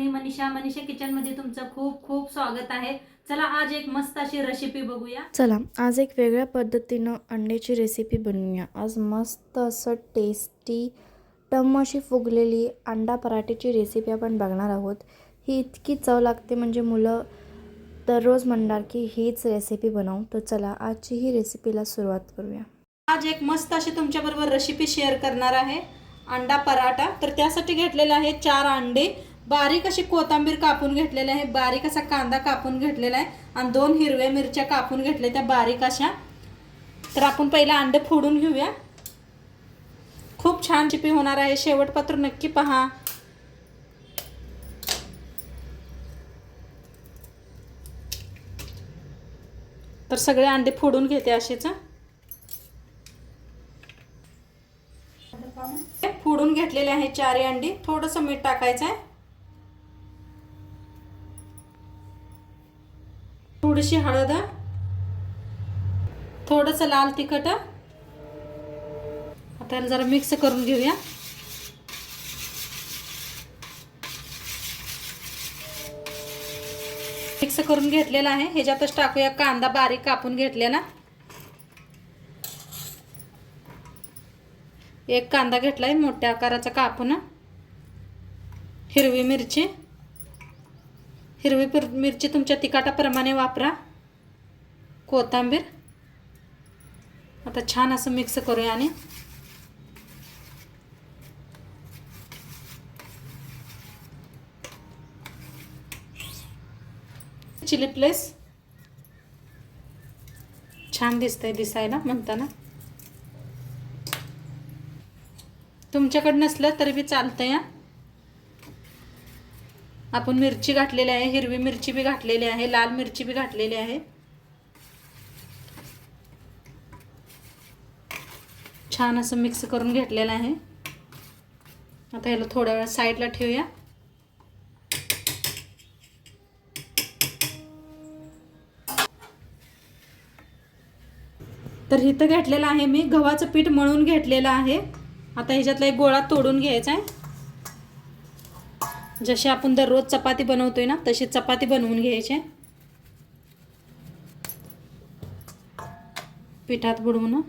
मी Manisha kitchen मध्ये तुमचं खूप खूप स्वागत आहे। चला आज एक मस्त अशी रेसिपी बघूया। चला आज एक वेगळ्या पद्धतीनं अंड्याची रेसिपी बनवूया। आज मस्त असं टेस्टी टम अशी फुगलेली अंडा पराठेची रेसिपी आपण बघणार आहोत। ही इतकी चव लागते म्हणजे मुलं दररोज म्हणणार की हीच रेसिपी बनवू। तर चला आजची ही रेसिपीला सुरुवात करूया। आज एक मस्त अशी तुमच्याबरोबर रेसिपी शेअर करणार आहे, अंडा पराठा। तर त्यासाठी घेतलेले आहे 4 अंडे, बारीक अशी कोथिंबीर कापून घेतलेली आहे, बारीक असा कांदा कापून घेतलेला आहे आणि 2 हिरव्या मिरच्या कापून घेतल्या त्या बारीक अशा। तर आपण पहिला अंडे फोडून घेऊया। खूप छान रेसिपी होणार आहे, शेवटपर्यंत नक्की पहा। तर सगळे अंडे फोडून घेते असेच। फोडून घेतलेले आहे 4 अंडी। थोडंसं मीठ टाकायचं आहे, थोडीशी हळद, थोडंसं लाल तिखट। आता जरा मिक्स करून घेऊया। मिक्स करून घेतलेला आहे, ह्याच्यातच टाकूया कांदा बारीक कापून घेतलेला। एक कांदा घेतलाय मोठ्या आकाराचा कापून, हिरवी मिरची, हिरवी मिरची तुमच्या तिखटाप्रमाणे वापरा, कोथिंबीर। आता छान असं मिक्स करूया आणि चिली फ्लेक्स छान दिसतंय दिसायला म्हणताना। तुमच्याकडे नसलं तरी बी चालतंय। आपण मिरची घातलेली आहे, हिरवी मिरची बी घातलेली आहे, लाल मिरची बी घातलेली आहे। छान असं मिक्स करून घेतलेलं आहे। आता याला थोड्या वेळ साईडला ठेवूया। तर इथं घेतलेलं आहे मी गव्हाचं पीठ मळून घेतलेलं आहे। आता ह्याच्यातला एक गोळा तोडून घ्यायचा आहे। जशी आपण दररोज चपाती बनवतोय ना तशी चपाती बनवून घ्यायची, पिठात बुडवून।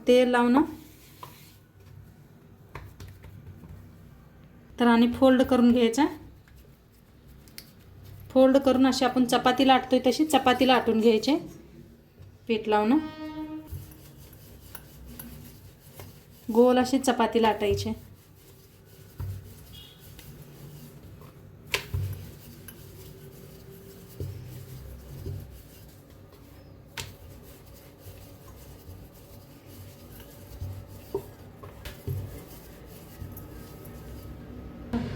तेल लावून तर आणि फोल्ड करून घ्यायचा। फोल्ड करून अशी आपण चपाती लाटतोय तशी चपाती लाटून घ्यायची, पीठ लावून गोल अशी चपाती लाटायची।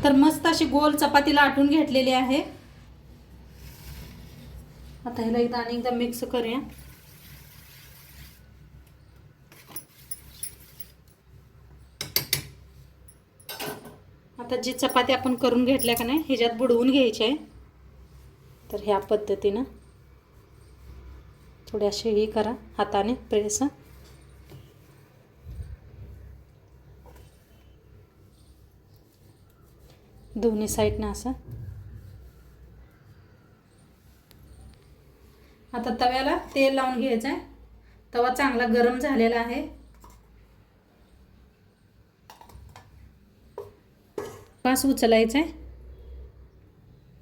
तर मस्त अशी गोल चपाती लाटून घेतलेली आहे। आता ह्याला एकदा आणि एकदा मिक्स करूया। आता जी चपाती आपण करून घेतल्या का नाही ह्याच्यात बुडवून घ्यायची आहे। तर ह्या पद्धतीनं थोडी अशी ही करा हाताने प्रेस। दोन्ही साईडनं असं। आता तव्याला तेल लावून घ्यायचं आहे, तवा चांगला गरम झालेला आहे। पास उचलायचं आहे,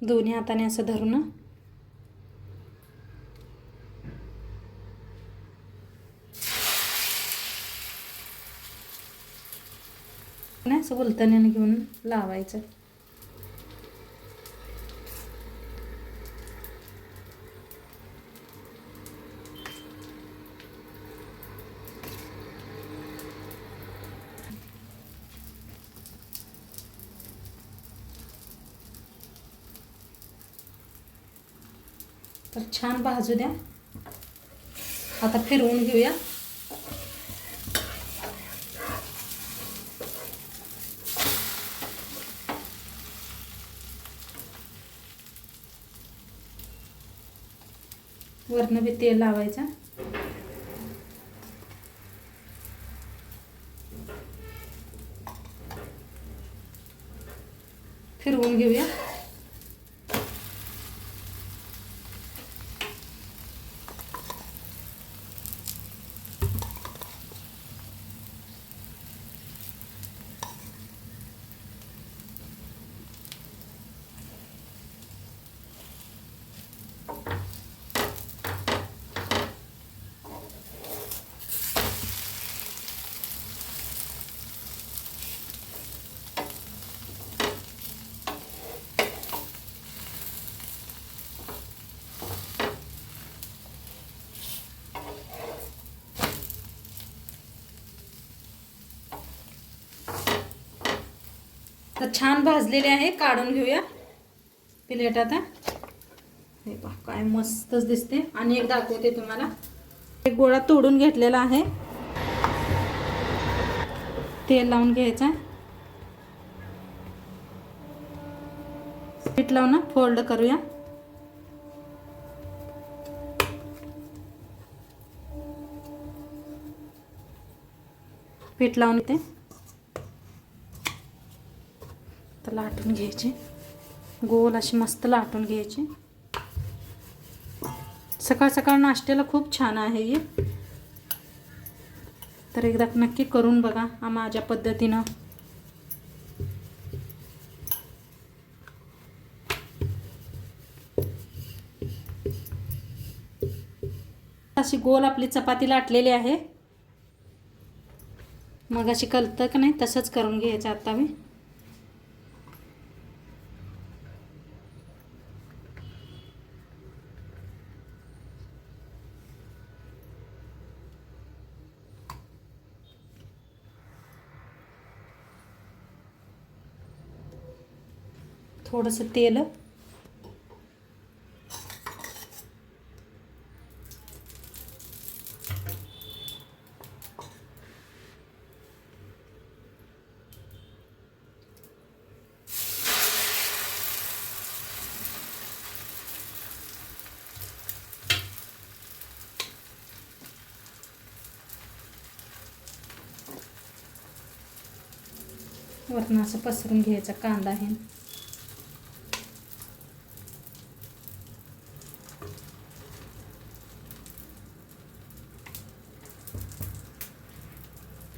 दोन्ही हाताने असं धरून असं उलटण्याने घेऊन लावायचं। तर छान भाजू द्या। आता फिरवून घेऊया। वरनं बी तेल लावायचं. फिरवून घेऊया. तर छान भाजलेले आहे, काढून घेऊया प्लेट. आता हे पहा काय मस्तच दिसते. आणि एक दाखवते तुम्हाला. एक गोळा तोडून घेतलेला आहे, तेल लावून घ्यायचं. पीठ लावून फोल्ड करूया. पीठ लावून ते तर लाटून घ्यायचे. गोल अशी मस्त लाटून घ्यायची. सकाळ सकाळ नाश्त्याला खूप छान आहे हे. तर एकदा नक्की करून बघा माझ्या पद्धतीनं. अशी गोल आपली चपाती लाटलेली आहे. मग अशी कळतं का नाही तसंच करून घ्यायचं. आता मी थोडंसं तेल, वरनं असं पसरून घ्यायचा कांदा आहे.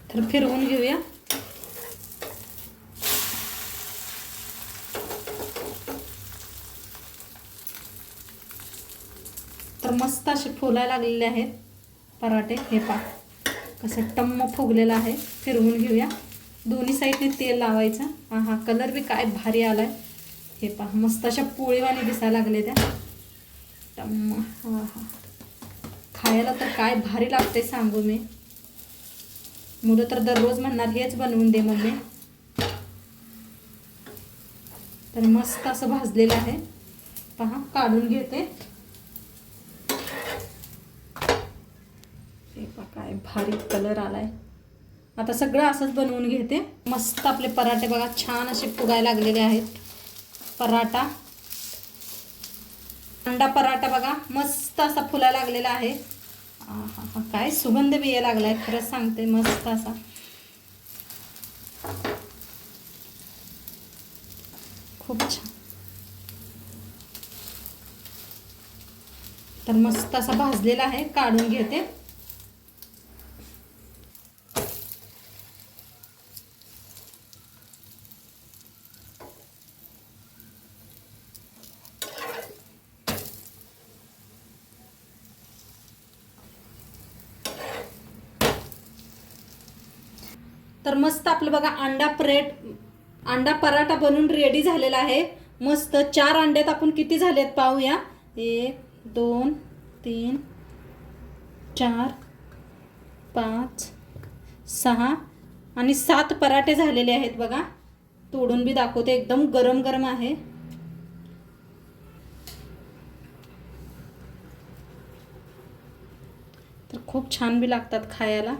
तर फिरवून घेऊया. तर मस्त असे फुलायला लागलेले आहेत पराठे. हे पहा कसं टम्म फुगलेलं आहे. फिरवून घेऊया. दोन्ही साईडने तेल लावायचं. हा कलर बी काय भारी आलाय. हे पहा मस्त अशा पोळीवाणी दिसायला लागले त्या टम्म. खायला तर काय भारी लागते सांगू मी. मुलं तर दररोज म्हणणार हेच बनवून दे मम्मी. तर मस्त असं भाजलेलं आहे. पहा काढून घेते. हे पहा काय भारी कलर आलाय. आता सगळं असंच बनवून घेते. मस्त आपले पराठे बघा छान असे फुगायला लागलेले आहेत. पराठा, अंडा पराठा बघा मस्त असा फुलायला लागलेला आहे. काय सुगंध बी यायला लागलाय. खरंच सांगते मस्त असा. खूप छान. तर मस्त असा भाजलेला आहे. काढून घेते. तर मस्त आपलं बघा अंडा पराठा बनून रेडी झालेला आहे. मस्त 4 अंड्यात आपण किती झालेत पाहूया. 1 2 3 4 5 6 आणि 7 पराठे झालेले आहेत बघा. तोडून बी दाखवते. एकदम गरम गरम आहे. तर खूप छान बी लागतात खायला.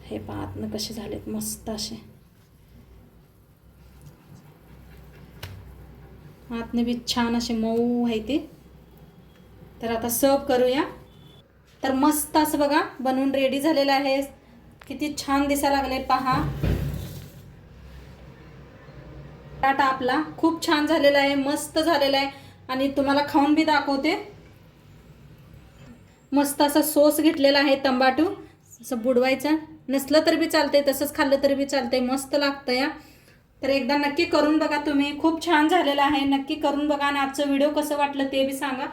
हे पाहत कसे झालेत मस्त असे. आतने बी छान असे मऊ आहे ते. तर आता सर्व करूया. तर मस्त असं बघा बनवून रेडी झालेलं आहे. किती छान दिसायला लागले पहा. पराठा आपला खूप छान झालेला आहे, मस्त झालेला आहे. आणि तुम्हाला खाऊन बी दाखवते. मस्त असा सॉस घेतलेला आहे टमाटो. असं बुडवायचं नसलं तरी बी चालतंय, तसंच खाल्लं तरी बी चालतंय, मस्त लागतं या. तर एकदा नक्की करून बघा तुम्ही, खूप छान झालेलं आहे. नक्की करून बघा आणि आजचं व्हिडिओ कसं वाटलं ते बी सांगा.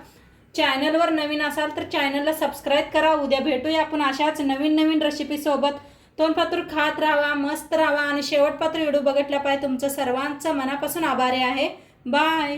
चॅनलवर नवीन असाल तर चॅनलला सबस्क्राईब करा. उद्या भेटूया आपण अशाच नवीन नवीन रेसिपीसोबत. तोंडपात्र खात राहा, मस्त राहा आणि शेवटपात्र व्हिडिओ बघितला पाहिजे. तुमचं सर्वांचं मनापासून आभारी आहे. बाय.